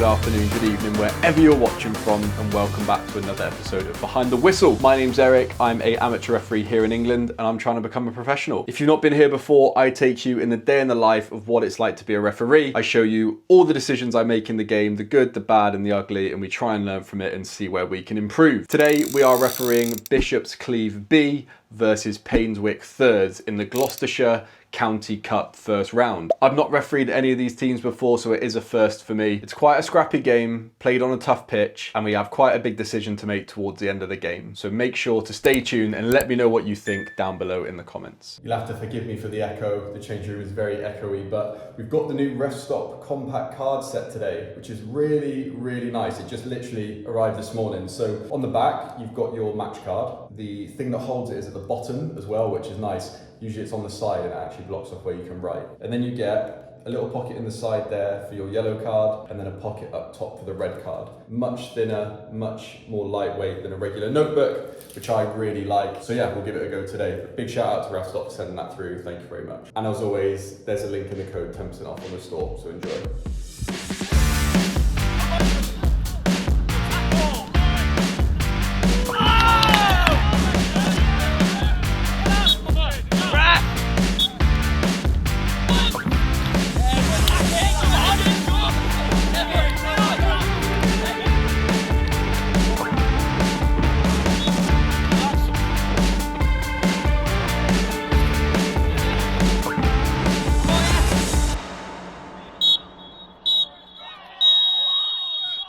good afternoon, good evening, wherever you're watching from, and welcome back to another episode of Behind the Whistle. My name's Eric, I'm an amateur referee here in England, and I'm trying to become a professional. If you've not been here before, I take you in the day in the life of what it's like to be a referee. I show you all the decisions I make in the game, the good, the bad, and the ugly, and we try and learn from it and see where we can improve. Today, we are refereeing Bishop's Cleeve B versus Painswick Thirds in the Gloucestershire County Cup first round. I've not refereed any of these teams before, so it is a first for me. It's quite a scrappy game, played on a tough pitch, and we have quite a big decision to make towards the end of the game. So make sure to stay tuned and let me know what you think down below in the comments. You'll have to forgive me for the echo. The change room is very echoey, but we've got the new Ref Stop compact card set today, which is really, really nice. It just literally arrived this morning. So on the back, you've got your match card. The thing that holds it is at the bottom as well, which is nice. Usually it's on the side and it actually blocks off where you can write. And then you get a little pocket in the side there for your yellow card, and then a pocket up top for the red card. Much thinner, much more lightweight than a regular notebook, which I really like. So yeah, we'll give it a go today. Big shout out to RefStop for sending that through. Thank you very much. And as always, there's a link in the code 10% off on the store, so enjoy.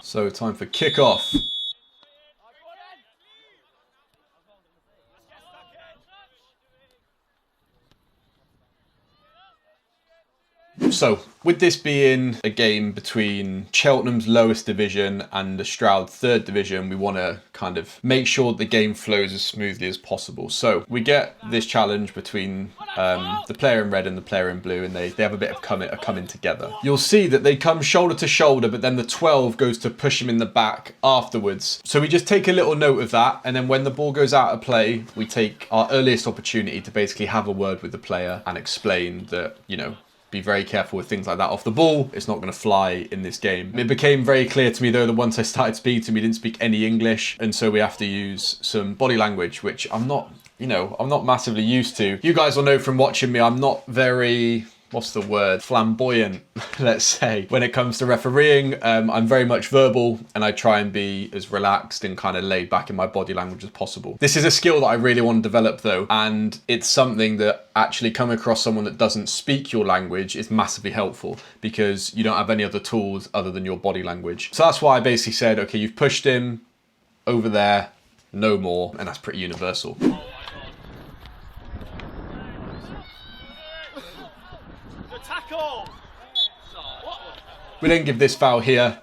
So time for kickoff. So, with this being a game between Cheltenham's lowest division and the Stroud third division, we want to kind of make sure the game flows as smoothly as possible. So, we get this challenge between the player in red and the player in blue, and they have a bit of coming together. You'll see that they come shoulder to shoulder, but then the 12 goes to push him in the back afterwards. So we just take a little note of that, and then when the ball goes out of play, we take our earliest opportunity to basically have a word with the player and explain that, you know, be very careful with things like that off the ball. It's not going to fly in this game. It became very clear to me though that once I started speaking to him, he didn't speak any English, and so we have to use some body language, which I'm not massively used to. You guys will know from watching me, I'm not very, what's the word, flamboyant, let's say. When it comes to refereeing, I'm very much verbal, and I try and be as relaxed and kind of laid back in my body language as possible. This is a skill that I really want to develop though, and it's something that actually coming across someone that doesn't speak your language is massively helpful, because you don't have any other tools other than your body language. So that's why I basically said, okay, you've pushed him over there, no more, and that's pretty universal. We then give this foul here.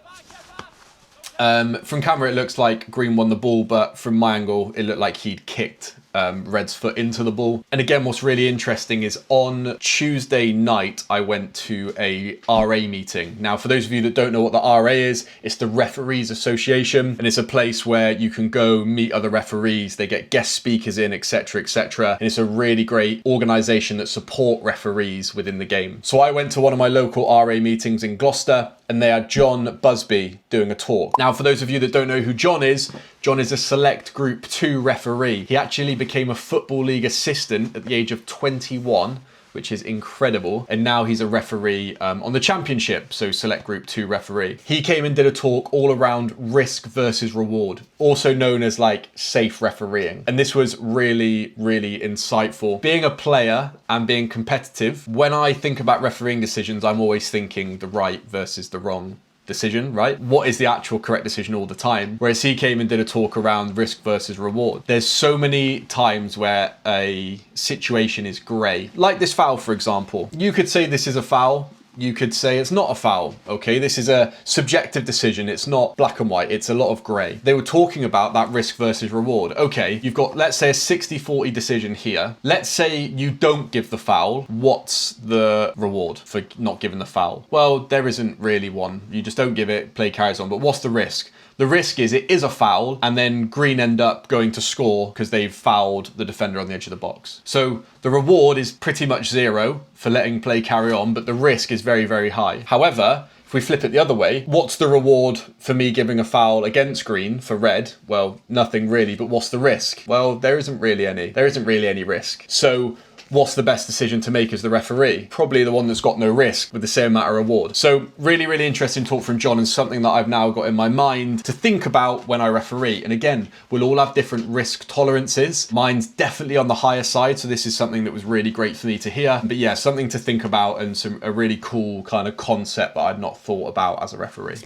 From camera it looks like Green won the ball, but from my angle it looked like he'd kicked Red's foot into the ball. And again, what's really interesting is on Tuesday night I went to a RA meeting. Now, for those of you that don't know what the RA is, it's the Referees Association, and it's a place where you can go meet other referees. They get guest speakers in, etc, etc, and it's a really great organization that support referees within the game. So I went to one of my local RA meetings in Gloucester, and they had John Busby doing a talk. Now, for those of you that don't know who John is a Select Group 2 referee. He actually became a Football League assistant at the age of 21, which is incredible. And now he's a referee on the Championship, so Select Group 2 referee. He came and did a talk all around risk versus reward, also known as like safe refereeing. And this was really, really insightful. Being a player and being competitive, when I think about refereeing decisions, I'm always thinking the right versus the wrong decision, right? What is the actual correct decision all the time? Whereas he came and did a talk around risk versus reward. There's so many times where a situation is grey. Like this foul, for example. You could say this is a foul. You could say it's not a foul, okay? This is a subjective decision. It's not black and white. It's a lot of grey. They were talking about that risk versus reward. Okay, you've got, let's say, a 60-40 decision here. Let's say you don't give the foul. What's the reward for not giving the foul? Well, there isn't really one. You just don't give it, play carries on. But what's the risk? The risk is it is a foul, and then Green end up going to score because they've fouled the defender on the edge of the box. So the reward is pretty much zero for letting play carry on, but the risk is very, very high. However, If we flip it the other way, what's the reward for me giving a foul against green for red? Well, nothing really, but what's the risk? Well, there isn't really any risk. So what's the best decision to make as the referee? Probably the one that's got no risk with the same amount of reward. So really, really interesting talk from John, and something that I've now got in my mind to think about when I referee. And again, we'll all have different risk tolerances. Mine's definitely on the higher side, so this is something that was really great for me to hear. But yeah, something to think about, and a really cool kind of concept that I'd not thought about as a referee.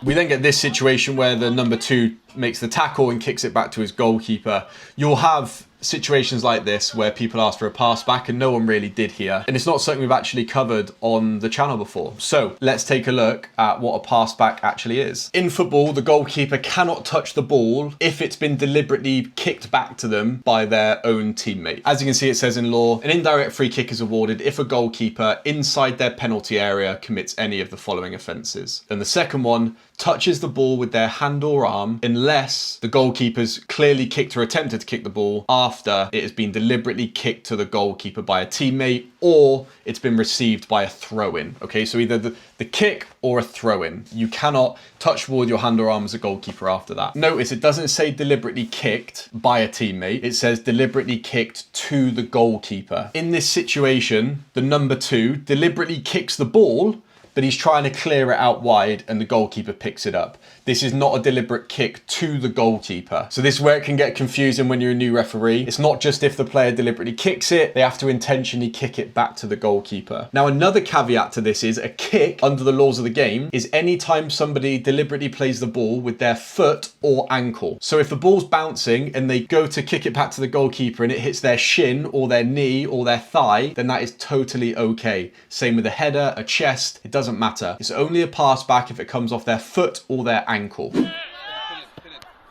We then get this situation where the number 2 makes the tackle and kicks it back to his goalkeeper. You'll have situations like this where people ask for a pass back and no one really did here. And it's not something we've actually covered on the channel before. So let's take a look at what a pass back actually is. In football, the goalkeeper cannot touch the ball if it's been deliberately kicked back to them by their own teammate. As you can see, it says in law, an indirect free kick is awarded if a goalkeeper inside their penalty area commits any of the following offences. And the second one, touches the ball with their hand or arm unless the goalkeeper's clearly kicked or attempted to kick the ball after it has been deliberately kicked to the goalkeeper by a teammate, or it's been received by a throw-in. Okay, so either the kick or a throw-in. You cannot touch the ball with your hand or arm as a goalkeeper after that. Notice it doesn't say deliberately kicked by a teammate. It says deliberately kicked to the goalkeeper. In this situation, the number 2 deliberately kicks the ball, but he's trying to clear it out wide and the goalkeeper picks it up. This is not a deliberate kick to the goalkeeper. So this is where it can get confusing when you're a new referee. It's not just if the player deliberately kicks it, they have to intentionally kick it back to the goalkeeper. Now, another caveat to this is a kick under the laws of the game is any time somebody deliberately plays the ball with their foot or ankle. So if the ball's bouncing and they go to kick it back to the goalkeeper and it hits their shin or their knee or their thigh, then that is totally okay. Same with a header, a chest, it doesn't matter. It's only a pass back if it comes off their foot or their ankle.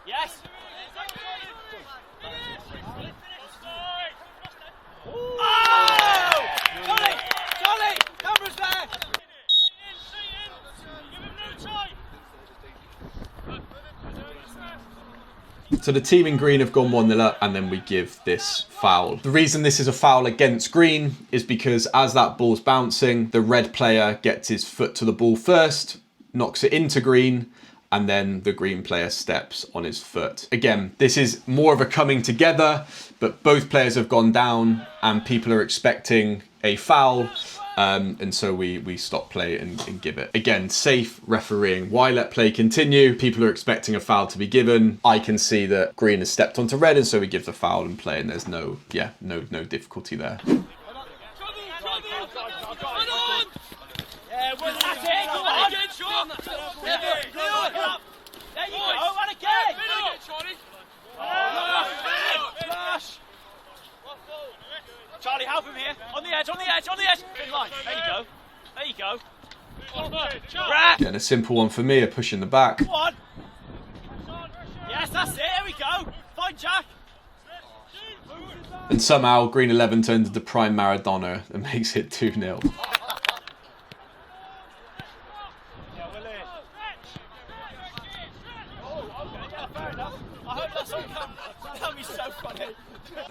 Yes. Oh! Johnny! Camera's there! So the team in green have gone 1-0 up, and then we give this foul. The reason this is a foul against green is because as that ball's bouncing, the red player gets his foot to the ball first, knocks it into green, and then the green player steps on his foot. Again, this is more of a coming together, but both players have gone down and people are expecting a foul. And so we stop play and give it. Again, safe refereeing. Why let play continue? People are expecting a foul to be given. I can see that green has stepped onto red, and so we give the foul and play, and there's no difficulty there. Charlie, help him here. On the edge. Thin line. There you go. Again, a simple one for me, a push in the back. Come on. Yes, that's it. Here we go. Fine, Jack. And somehow Green 11 turns into prime Maradona and makes it 2-0.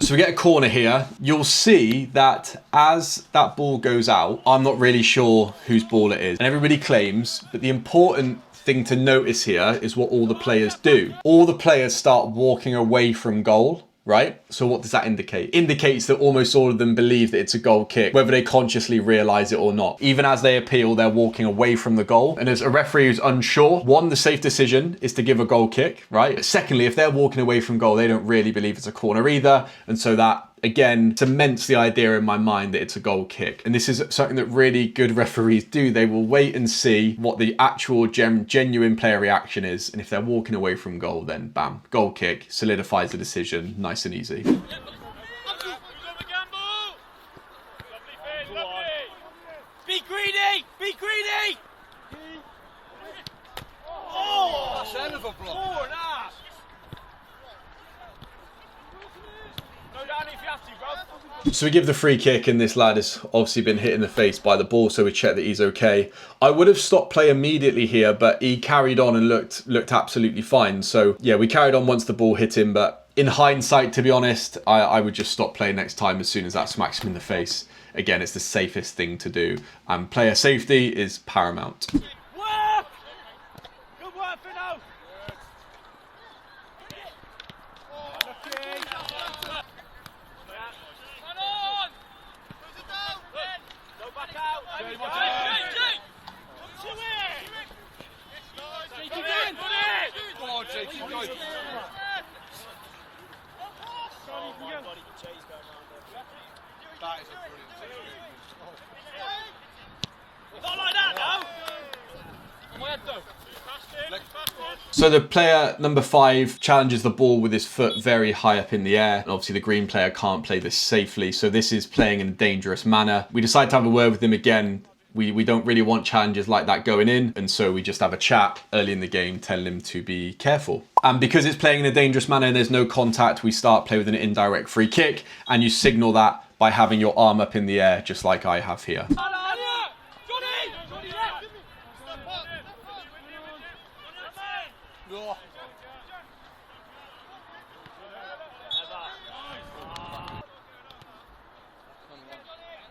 So we get a corner here. You'll see that as that ball goes out, I'm not really sure whose ball it is. And everybody claims, but the important thing to notice here is what all the players do. All the players start walking away from goal, right? So what does that indicate? Indicates that almost all of them believe that it's a goal kick, whether they consciously realise it or not. Even as they appeal, they're walking away from the goal. And as a referee who's unsure, one, the safe decision is to give a goal kick, right? But secondly, if they're walking away from goal, they don't really believe it's a corner either. And so that, again, cements the idea in my mind that it's a goal kick. And this is something that really good referees do. They will wait and see what the actual genuine player reaction is. And if they're walking away from goal, then bam, goal kick, solidifies the decision, nice and easy. Be greedy! Be greedy! Oh! That's a hell of a block. Oh, nah. Go down if you have to, bro. So we give the free kick, and this lad has obviously been hit in the face by the ball, so we check that he's okay. I would have stopped play immediately here, but he carried on and looked absolutely fine. So yeah, we carried on once the ball hit him, but in hindsight, to be honest, I would just stop play next time as soon as that smacks him in the face. again, it's the safest thing to do. And player safety is paramount. Work! Good work, Finno! Go back out! There we go. To it! Go on, Jake, keep going. That is a brilliant technique. Not like that, no! On my head, though. So the player number 5 challenges the ball with his foot very high up in the air. And obviously the green player can't play this safely. So this is playing in a dangerous manner. We decide to have a word with him again. We don't really want challenges like that going in. And so we just have a chat early in the game telling him to be careful. And because it's playing in a dangerous manner and there's no contact, we start play with an indirect free kick. And you signal that by having your arm up in the air, just like I have here.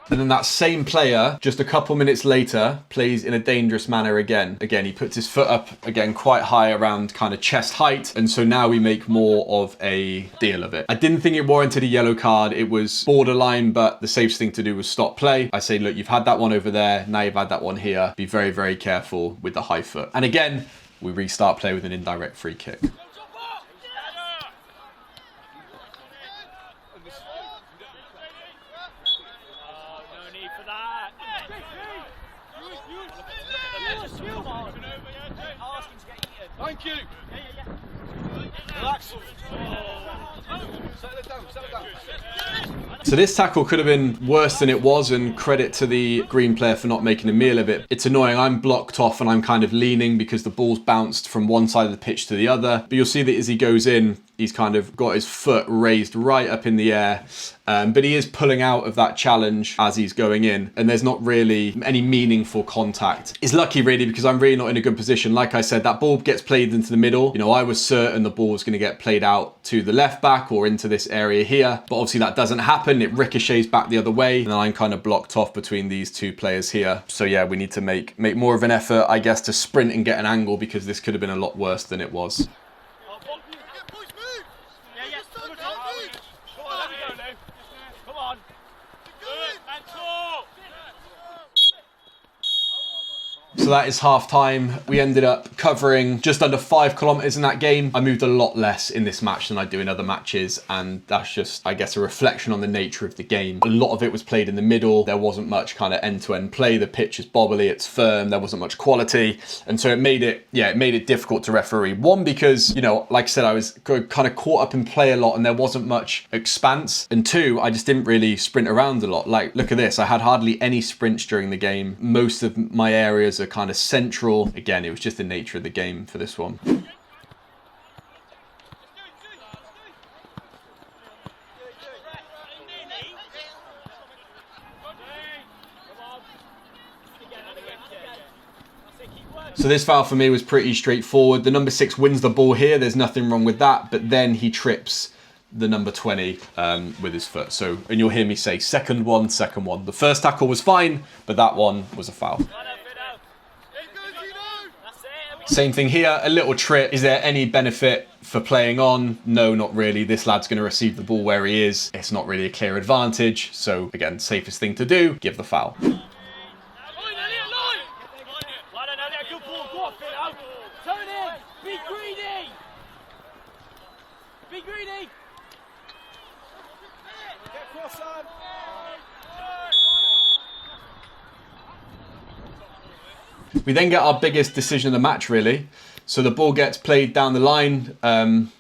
And then that same player, just a couple minutes later, plays in a dangerous manner again. Again, he puts his foot up, again, quite high around kind of chest height. And so now we make more of a deal of it. I didn't think it warranted a yellow card. It was borderline, but the safest thing to do was stop play. I say, look, you've had that one over there. Now you've had that one here. Be very, very careful with the high foot. And again, we restart play with an indirect free kick. Thank you. Relax. Settle it down, settle it down. So this tackle could have been worse than it was, and credit to the green player for not making a meal of it. It's annoying. I'm blocked off and I'm kind of leaning because the ball's bounced from one side of the pitch to the other. But you'll see that as he goes in, he's kind of got his foot raised right up in the air. But he is pulling out of that challenge as he's going in, and there's not really any meaningful contact. It's lucky really because I'm really not in a good position. Like I said, that ball gets played into the middle. You know, I was certain the ball was going to get played out to the left back or into this area here, but obviously that doesn't happen. It ricochets back the other way, and then I'm kind of blocked off between these two players here. So yeah, we need to make more of an effort, I guess, to sprint and get an angle, because this could have been a lot worse than it was. So that is half time. We ended up covering just under 5 kilometers in that game. I moved a lot less in this match than I do in other matches, and that's just, I guess, a reflection on the nature of the game. A lot of it was played in the middle. There wasn't much kind of end-to-end play. The pitch is bobbly, it's firm, there wasn't much quality. And so it made it difficult to referee. One, because, you know, like I said, I was kind of caught up in play a lot and there wasn't much expanse. And two, I just didn't really sprint around a lot. Like, look at this. I had hardly any sprints during the game. Most of my areas are kind of central. Again, it was just the nature of the game for this one. So this foul for me was pretty straightforward. The number 6 wins the ball here. There's nothing wrong with that. But then he trips the number 20 with his foot. So, and you'll hear me say second one. The first tackle was fine, but that one was a foul. Same thing here, a little trip. Is there any benefit for playing on? No, not really. This lad's going to receive the ball where he is. It's not really a clear advantage. So again, safest thing to do, give the foul. We then get our biggest decision of the match, really. So the ball gets played down the line.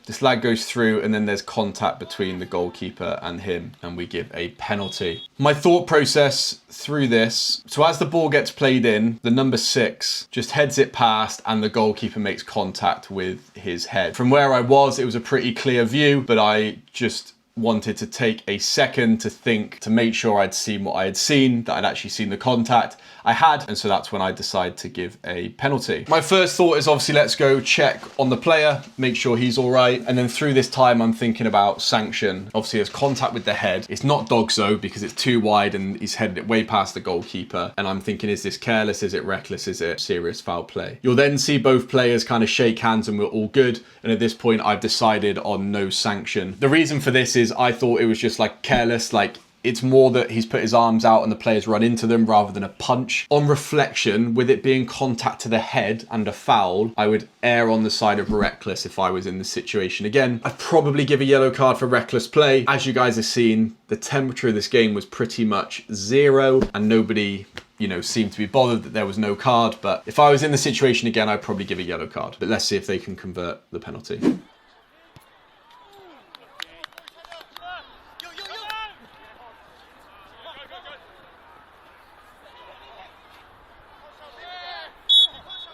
This lad goes through, and then there's contact between the goalkeeper and him, and we give a penalty. My thought process through this: so as the ball gets played in, the number 6 just heads it past, and the goalkeeper makes contact with his head. From where I was, it was a pretty clear view, but I just wanted to take a second to think, to make sure I'd seen what I had seen, that I'd actually seen the contact. I had, and so that's when I decided to give a penalty. My first thought is obviously let's go check on the player, make sure he's all right, and then through this time I'm thinking about sanction. Obviously there's contact with the head. It's not dogso because it's too wide and he's headed it way past the goalkeeper, and I'm thinking, is this careless, is it reckless, is it serious foul play? You'll then see both players kind of shake hands and we're all good, and at this point I've decided on no sanction. The reason for this is I thought it was just like careless, like it's more that he's put his arms out and the players run into them rather than a punch. On reflection, with it being contact to the head and a foul, I would err on the side of reckless if I was in this situation. Again, I'd probably give a yellow card for reckless play. As you guys have seen, the temperature of this game was pretty much 0 and nobody, you know, seemed to be bothered that there was no card. But if I was in the situation again, I'd probably give a yellow card. But let's see if they can convert the penalty.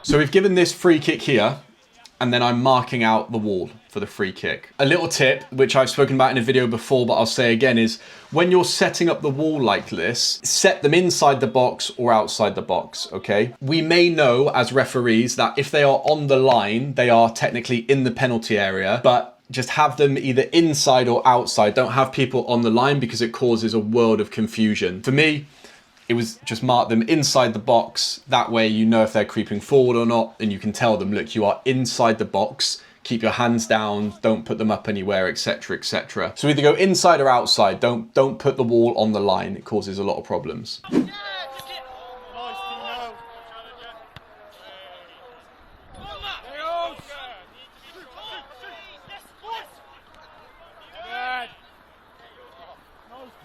So we've given this free kick here, and then I'm marking out the wall for the free kick. A little tip, which I've spoken about in a video before, but I'll say again, is when you're setting up the wall like this, set them inside the box or outside the box, okay? We may know as referees that if they are on the line, they are technically in the penalty area, but just have them either inside or outside. Don't have people on the line because it causes a world of confusion. For me, it was just mark them inside the box. That way you know if they're creeping forward or not, and you can tell them, look, you are inside the box. Keep your hands down, don't put them up anywhere, etc., etc. So either go inside or outside. Don't put the wall on the line. It causes a lot of problems.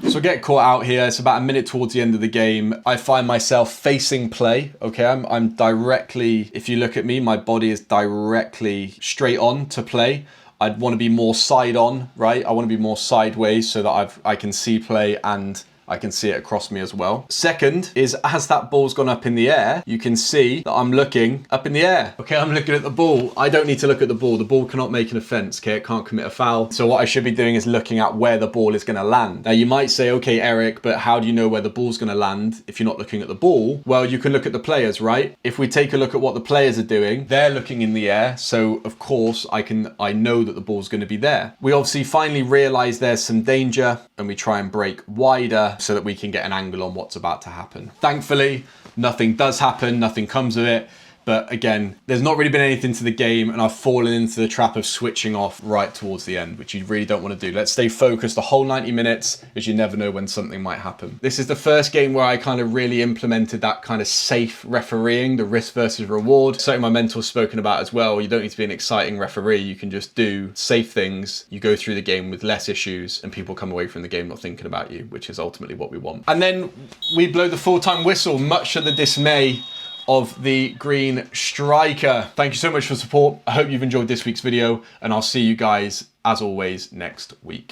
So I get caught out here. It's about a minute towards the end of the game. I find myself facing play. Okay, I'm directly, if you look at me, my body is directly straight on to play. I'd want to be more side on, right? I want to be more sideways so that I can see play and I can see it across me as well. Second is, as that ball's gone up in the air, you can see that I'm looking up in the air. Okay, I'm looking at the ball. I don't need to look at the ball. The ball cannot make an offense, okay? It can't commit a foul. So what I should be doing is looking at where the ball is gonna land. Now you might say, okay, Eric, but how do you know where the ball's gonna land if you're not looking at the ball? Well, you can look at the players, right? If we take a look at what the players are doing, they're looking in the air. So of course I know that the ball's gonna be there. We obviously finally realize there's some danger and we try and break wider so that we can get an angle on what's about to happen. Thankfully, nothing does happen, nothing comes of it. But again, there's not really been anything to the game and I've fallen into the trap of switching off right towards the end, which you really don't want to do. Let's stay focused the whole 90 minutes as you never know when something might happen. This is the first game where I kind of really implemented that kind of safe refereeing, the risk versus reward. Something my mentor's spoken about as well. You don't need to be an exciting referee. You can just do safe things. You go through the game with less issues and people come away from the game not thinking about you, which is ultimately what we want. And then we blow the full-time whistle, much to the dismay of the green striker. Thank you so much for support. I hope you've enjoyed this week's video and I'll see you guys as always next week.